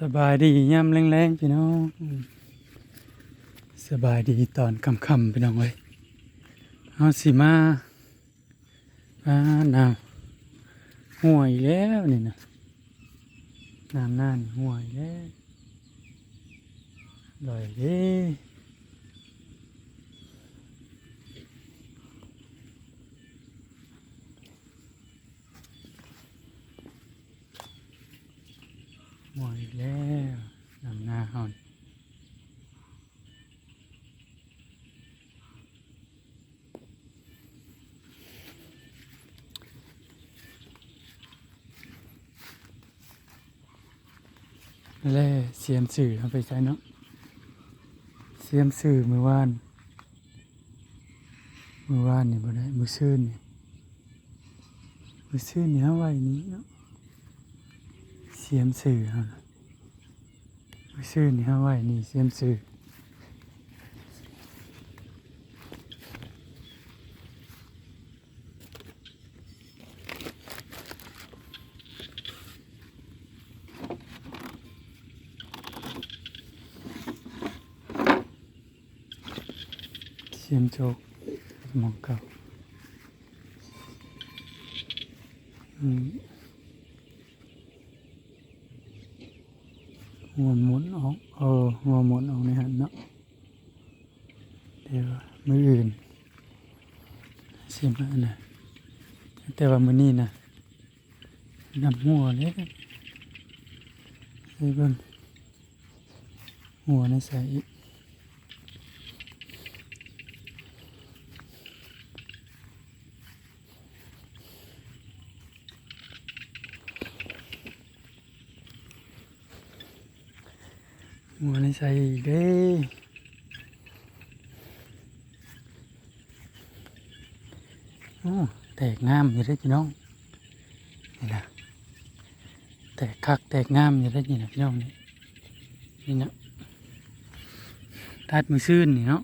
สบายดียามแรงๆพี่น้องสบายดีตอนค่ำๆพี่น้องเอ้ยเอาสิมาน้ำห่วยแล้วนี่นะน้ำน่านห่วยแล้วลอยเด้ห่วยแล้วน้ำหน้าหอนแล้วเสียมสื่อเอาไปใช้เนาะเสียมสื่อเมื่อวานนี่บ่ได้มื้อซื่นนี่เอาไว้นี้เนาะเสียมสื่อเฮาน่ะมื้อซื่นนี่เอาไว้นี่เสียมสื่อเสียมโจกหมองเก่าหัวหมุนออกหัวหมุนออกในหันเนาะเดี๋ยวมื้ออื่นสิมาน่ะแต่ว่ามื้อนี้น่ะน้ำหัวเลยเบิ่งหัวในใส่อีกหัวในใส่อีกเด้โอ้แตกงามอยู่เด้อพี่น้องนี่นะแตกคักแตกงามอยู่เด้อนี่นะพี่น้องนี่นะตัดมือซื่นนี่เนาะ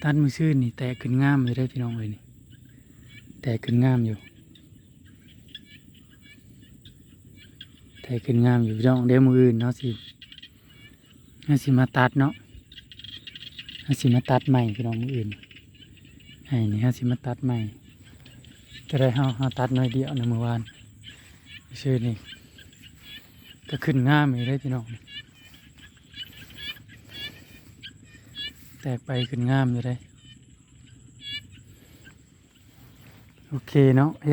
ตัดมือซื่นนี่แตกขึ้นงามอยู่เด้อพี่น้องเลยนี่แตกขึ้นงามอยู่แตกขึ้นงามอยู่พี่น้องเดี๋ยวมืออื่นเนาะสิมาตัดเนาะสิมาตัดใหม่พี่น้องมืออื่นให้นี่สิมาตัดใหม่จะได้เฮาตัดน้อยเดียวในเมื่อวานชื่อนี่ก็ขึ้นงามอยู่ได้พี่น้องแตกไปขึ้นงามอยู่ได้โอเคเนาะเ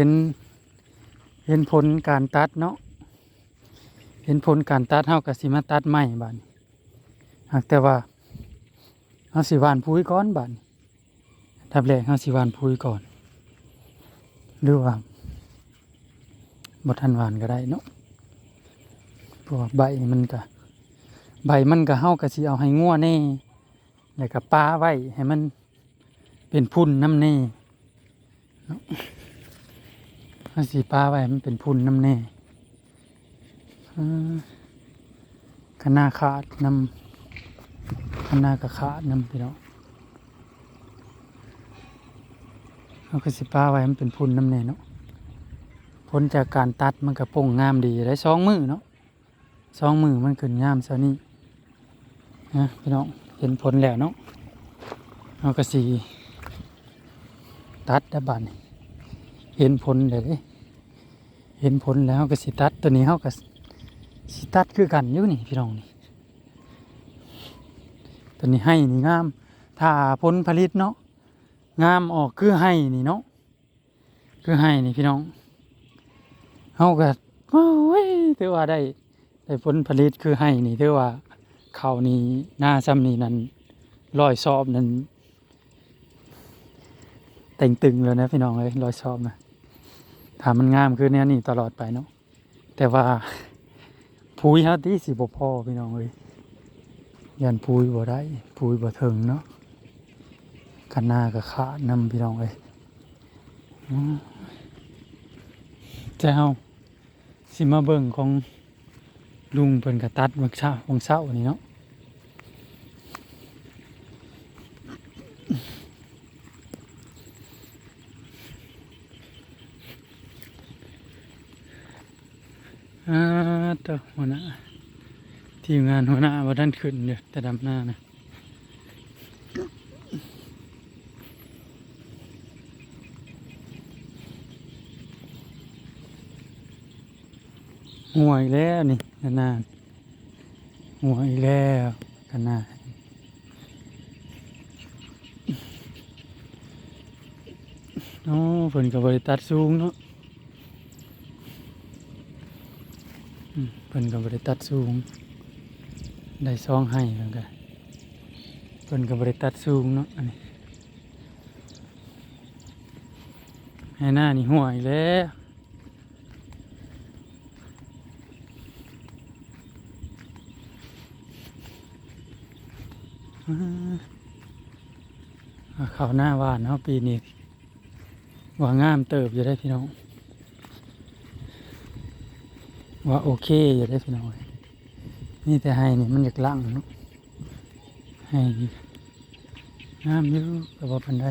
ห็นผลการตัดเนาะเห็นผลการตัดเฮาก็สิมาตัดใหม่บาดนี้หากแต่ว่าเฮาสิหว่านปุ๋ยก่อนบาดนี้ทับแรกเฮาสิหว่านปุ๋ยก่อนหรือว่าบ่ทันหว่านก็ได้เนาะเพราะว่าใบมันก็เฮาก็สิเอาให้งัวแน่แล้วก็ปาไว้ให้มันเป็นพุ่นน้ำแน่เนาะเฮาสิปาไว้ให้มันเป็นพุ่นน้ำแน่คณะขาดน้ำคณะก็ขาดน้ำพี่น้องเฮาก็สิปาไว้ให้มันเป็นพุ่นน้ำแน่เนาะผลจากการตัดมันก็ป่งงามดีได้2 มื้อเนาะ2 มื้อมันขึ้นงามซะนี่นะพี่น้องเห็นผลแล้วเนาะเราก็สิตัดได้บัดนี้เห็นผลเลยเห็นผลแล้วก็สิตัดตัวนี้เราก็สิตัดคือกันอยู่นี่พี่น้องนี่ตัวนี้ให้นี่งามถ้าผลผลิตเนาะงามออกคือให้นี่เนาะคือให้นี่พี่น้องเราก็โอ้ยถือว่าได้ผลผลิตคือให้นี่ถือว่าข้าวนี่หน้าซ้ำนี่นั่น100 สอบนั่นแต่งตึงเลยนะพี่น้องเลย100 สอบนะถ้ามันงามคือเนี้ยนี่ตลอดไปเนาะแต่ว่าปุ๋ยเฮาที่สิบ่พอพี่น้องเลยยันปุ๋ยบ่ได้ปุ๋ยบ่ถึงเนาะกันหน้าก็ขาดนำพี่น้องเลยแต่เฮาสิมาเบิ่งของลุงเพิ่นก็ตัดวันเช้านี่เนาะ ตัวหัวหน้าทีมงานหัวหน้าว่าท่านขึ้นเด้อแต่ดำหน้านะหัวอีกแล้วนี่นานๆหัวอีกแล้วกันหน้าโอ้เพิ่นก็บ่ได้ตัดสูงเนาะเพิ่นก็บ่ได้ตัดสูงได้ซองให้เพิ่นก็บ่ได้ตัดสูงเนาะอันนี้ให้หน้านี่หัวอีกแล้วเข้าหน้าหวานเนาะปีนี้ว่างามเติบอยู่ได้พี่น้องว่าโอเคอยู่ได้พี่น้องนี่แต่ให้นี่มันอยากลั่งเนาะให้งามอยู่แต่ว่าปันได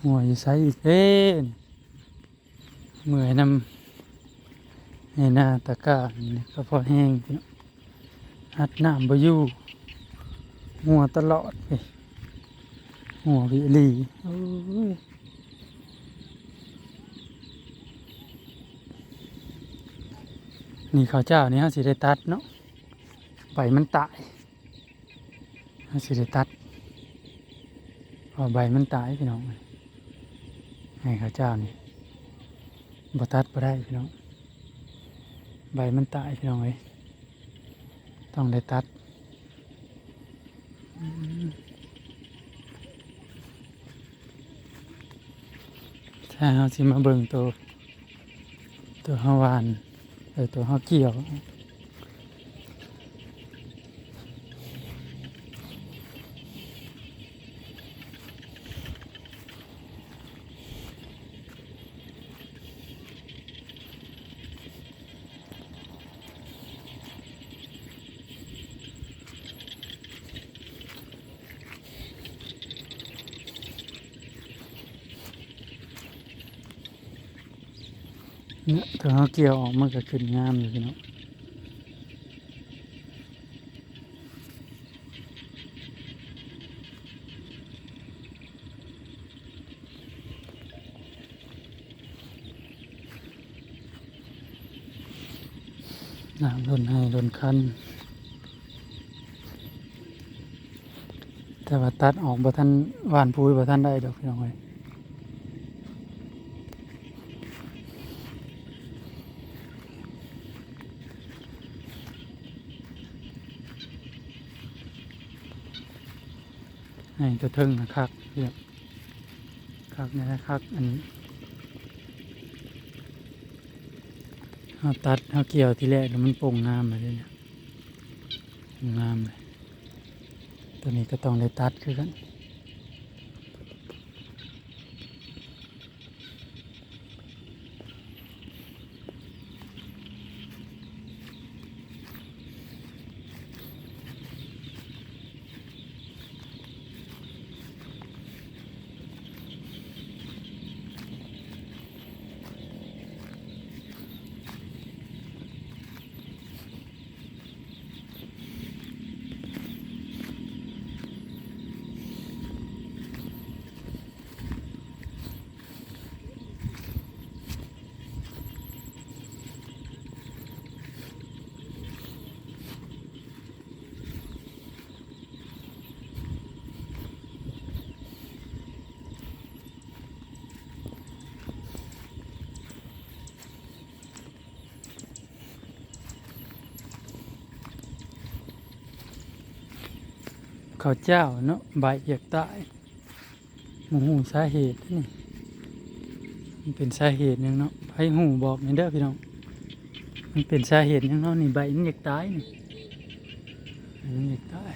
หัวอยู่ไซอีกเมื่อยนำให้หน้าตะกร้านี่ก็พอแห้งพี่น้องหัดน้ำบ่อยู่หัวตลอดไปหัววิลีโอ้ยนี่ข้าวเจ้านี่เขาสิได้ตัดเนาะใบมันตายเขาสิได้ตัดพอใบมันตายพี่น้องให้ข้าวเจ้านี่บ่ตัดบ่ได้พี่น้องใบมันตายพี่น้องเลยต้องได้ตัดถ้าเราสิมาเบิ่งตัวฮาวานตัวฮาเกี่ยวเนี่ยตัวฮาเกี่ยวออกมันก็ขึ้นงามอยู่พี่น้องน้ำล้นให้ล้นคันแต่ว่าตัดออกบ่ทันหวานปุ๋ยบ่ทันได้ดอกพี่น้องเอ้ยให้ตัวเทิงนะครับเรียบคักนี่นะครับอันนี้เอาตัดเอาเกี่ยวทีแรกแล้วมันโป่งงามเลยเนี่ยงามเลยตัวนี้ก็ต้องได้ตัดคือกันข้าวเจ้าเนาะใบอยากตายหมูหูสาเหตุนี่มันเป็นสาเหตุหนึ่งเนาะให้หูบอกนี่เด้อพี่น้องมันเป็นสาเหตุหนึ่งเนาะนี่ใบมันอยากตายนี่มันอยากตาย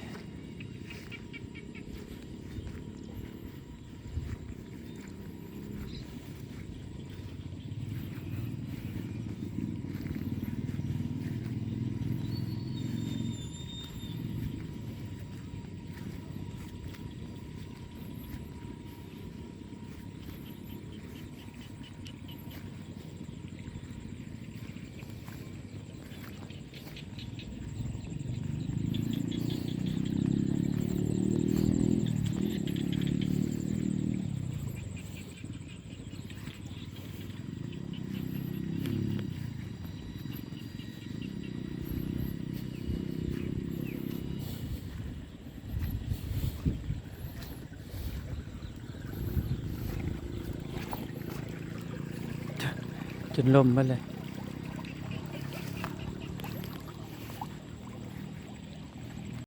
จนล่มไปเลย